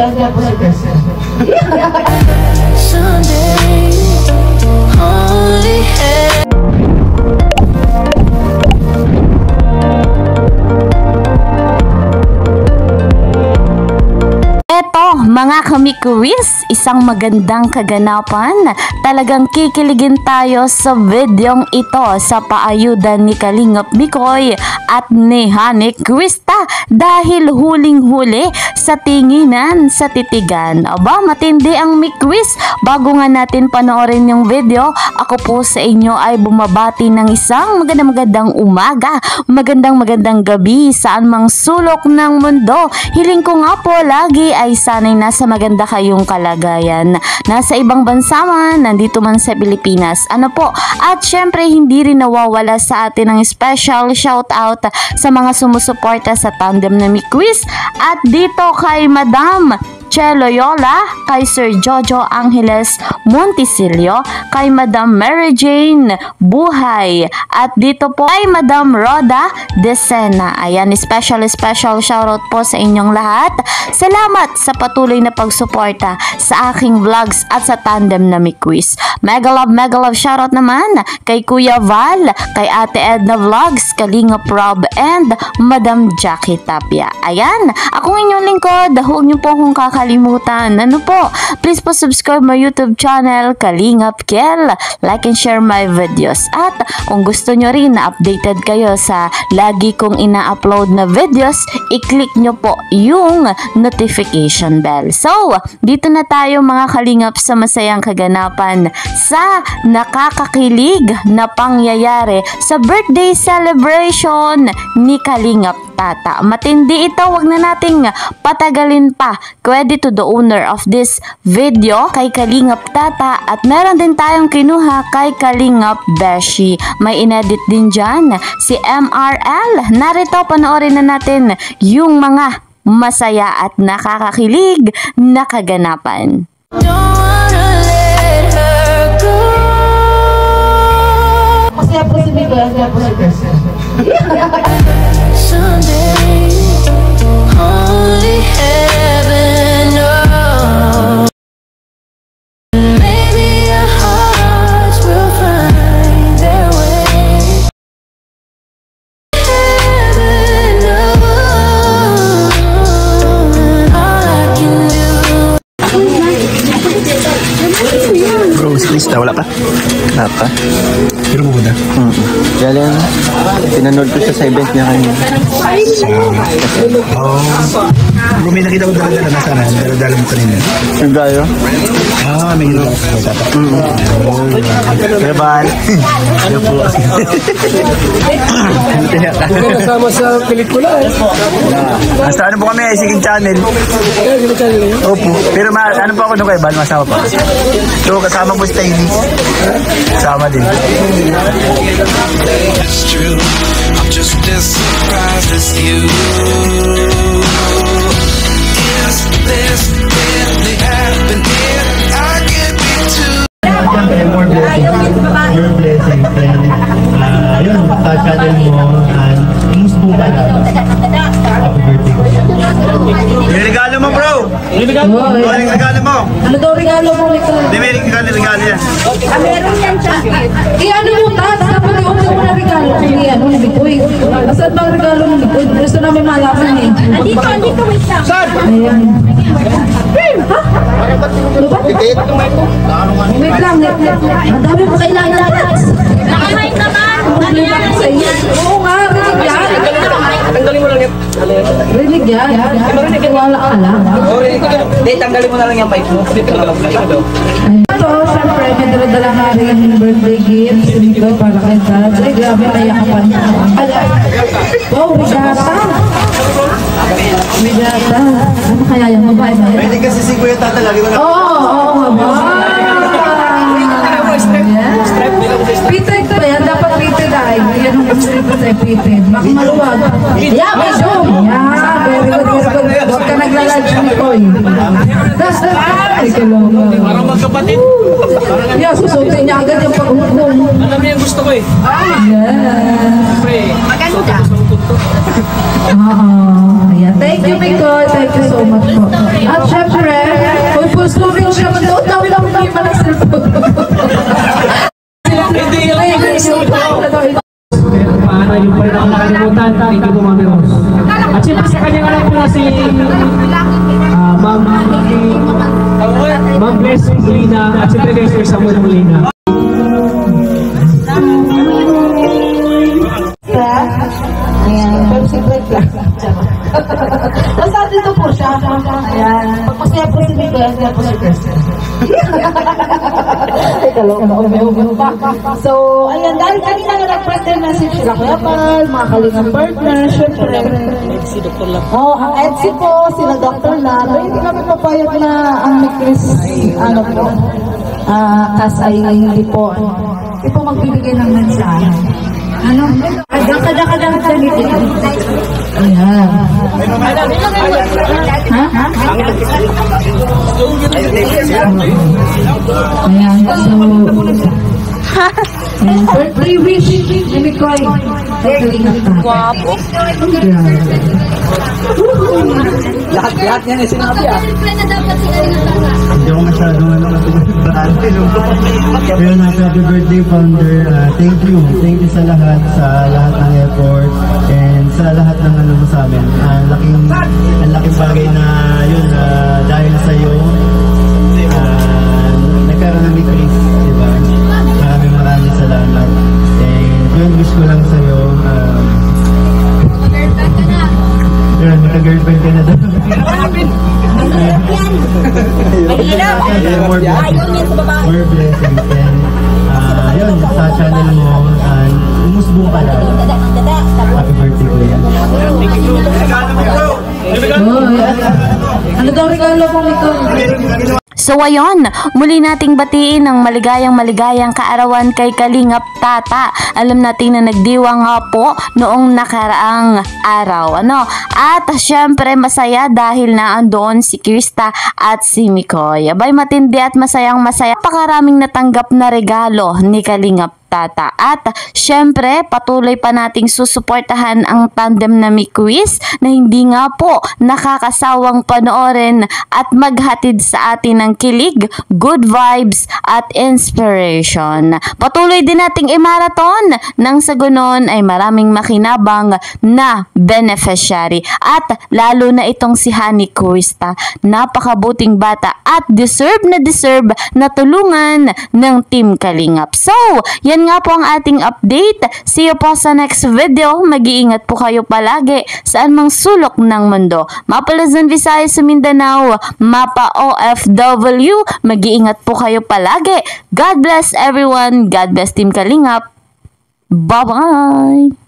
Ganda po si Person. Someday, only heaven. Eto, mga kami-quiz, isang magandang kaganapan. Talagang kikiligin tayo sa videong ito sa paayuda ni Kalingap Mikoy at ni Hanik Krista dahil huling-huli sa tinginan sa titigan. Aba, matindi ang mi-quiz. Bago nga natin panoorin yung video, ako po sa inyo ay bumabati ng isang magandang umaga, magandang gabi saan mang sulok ng mundo. Hiling ko nga po lagi ay sanay nasa maganda kayong kalagayan. Nasa ibang bansa man, nandito man sa Pilipinas. Ano po? At syempre hindi rin nawawala sa atin ang special shoutout sa mga sumusuporta sa tandem na mi-quiz. At dito kay Madam Che Loyola, kay Sir Jojo Angeles Montisilio, kay Madam Mary Jane Buhay, at dito po kay Madam Roda Decena. Ayan, special shoutout po sa inyong lahat. Salamat sa patuloy na pagsuporta sa aking vlogs at sa tandem na mi-quiz. Mega love shoutout naman kay Kuya Val, kay Ate Edna Vlogs, Kalingap Rob, and Madam Jackie Tapia. Ayan, akong inyong lingkod. Huwag niyo po akong kakalimutan. Ano po? Please po subscribe my YouTube channel, Kalingap Kel. Like and share my videos. At kung gusto nyo rin na updated kayo sa lagi kong ina-upload na videos, i-click nyo po yung notification bell. So, dito na tayo mga kalingap sa masayang kaganapan sa nakakakilig na pangyayari sa birthday celebration ni Kalingap Tata. Matindi ito, wag na nating patagalin pa. Credit to the owner of this video, kay Kalingap Tata, at meron din tayong kinuha kay Kalingap Beshi. May inedit din dyan si MRL. Narito, panoorin na natin yung mga masaya at nakakakilig na kaganapan. Don't wanna let her go. Masaya po si Mikoy, masaya po si Person. Someday, only heaven knows. Maybe our hearts will find their way. Heaven knows. All I can do. Bro, si Krista, wala pa? Wala pa? Pero mo ba? Kaya yan, pinanood ko siya sa event niya kanina. Bro, may nakita ko dala-dala na sana. Dala-dala mo kanina. Yung gayo? May nakita ko sa tata. Kaya bal. Ano po? Hindi nasama sa pelikula eh. Basta ano po kami, Siging Channel. Opo. Pero ano po ako nung kay Bal, masama pa. So, kasama po si Tiny. Kasama din. It's true, I'm just as surprised as you. Is this really happening? I can't be too. More blessings, your blessings, and yun, channel mo, and gusto ka na. Happy birthday ko. Yung regalo mo, bro! Yung regalo mo! Ano daw regalo mo, Mikoy? Hindi, may regalo yan. Meron yan siya. Ano mo, taas na pag-iwan mo na regalo ni Mikoy. Saan bang regalo ni Mikoy? Gusto namin malaman eh. Andito, wait lang. Saan? Ayan. Ha? Wait lang. Ang dami mo kailangan. Nakamic naman. Ano yan? Oo nga, rinig yan. Tanggalin mo lang yan. Rinig yan. Wala ka lang. Hindi, tanggalin mo na lang yung mic mo. Ito, syempre, may dala nga rin birthday gifts dito para kay Dad. Ay, grabe, nayakapan niya. Wow, bigata. Ano kaya yung babae ba? Pwede kasi si Kuya Tata, lagi ko na. Oo, Pited ba yan? Dapat pited ay. Yan ang gusto ko sa pited. Baka maluwag. Yeah, may zoom. Yeah, very good. Huwag ka naglalunch ni Koy. Ay, kalungo. Parang magkapatid. Yeah, susutin niya agad yung pag-hukom. Alam niya yung gusto ko eh. Yeah. Maganda. Oo. Ayan. Thank you, Mikoy. Thank you so much po. At syempre, Hindi pa ng cellphone. Hindi yung Paano yung pa rin ako nakalimutan. Thank you po, Mami Rose. At siyempre sa kanyang anak po na si Ma'am Bless Molina at siyempre kay Sir Samuel Molina. Ayan, Pepsi break lang. Basta dito po siya. Ayan. Pagpasaya po si Miguel, kaya po si Kristen. Teka lang, ako may uminom pa. So, ayan, dahil kanina nga nag-birthday message sila Kuya Pal, mga kalingang partner, syempre. Ang EDSI po, sila Dr. Lab. Hindi kami papayag na ang Mikris, ano po, kas ay hindi po magbibigay ng mensahe. Ano? Kadang ganito. Ayan. Ha? Ayan. So, birthday wish. Let me cry. Guwapo. lahat yan eh, sinabi ah. Hindi ako masyadong Pero happy birthday, founder. Thank you sa lahat ng effort and sa lahat ng ano mo sa amin. Ang laking bagay na yun, dahil sa iyo nagkaroon ng Chris, di ba? Maraming salamat. And yun, wish ko lang sa iyo naka-girlfriend ka na daw. More blessings. And yun, sa channel mo, umusbong ka lang. Happy birthday ko yan. Ano daw regalo mo, Miko? So ayun, muli nating batiin ng maligayang kaarawan kay Kalingap Tata. Alam natin na nagdiwa nga po noong nakaraang araw. At syempre masaya dahil naandoon si Krista at si Mikoy. Abay, matindi at masayang masaya. Pakaraming natanggap na regalo ni Kalingap Tata. At syempre, patuloy pa nating susuportahan ang tandem na Mikwiz na hindi nga po nakakasawang panoorin at maghatid sa atin ng kilig, good vibes at inspiration. Patuloy din nating i-marathon nang sa gunon ay maraming makinabang na beneficiary at lalo na itong si Honey Krista. Napakabuting bata at deserve na tulungan ng Team Kalingap. So, yan nga po ang ating update. See you po sa next video. Mag-iingat po kayo palagi saan mang sulok ng mundo. Mapa Luzon, Visayas, Mindanao, mapa OFW. Mag-iingat po kayo palagi. God bless everyone. God bless Team Kalingap. Bye-bye!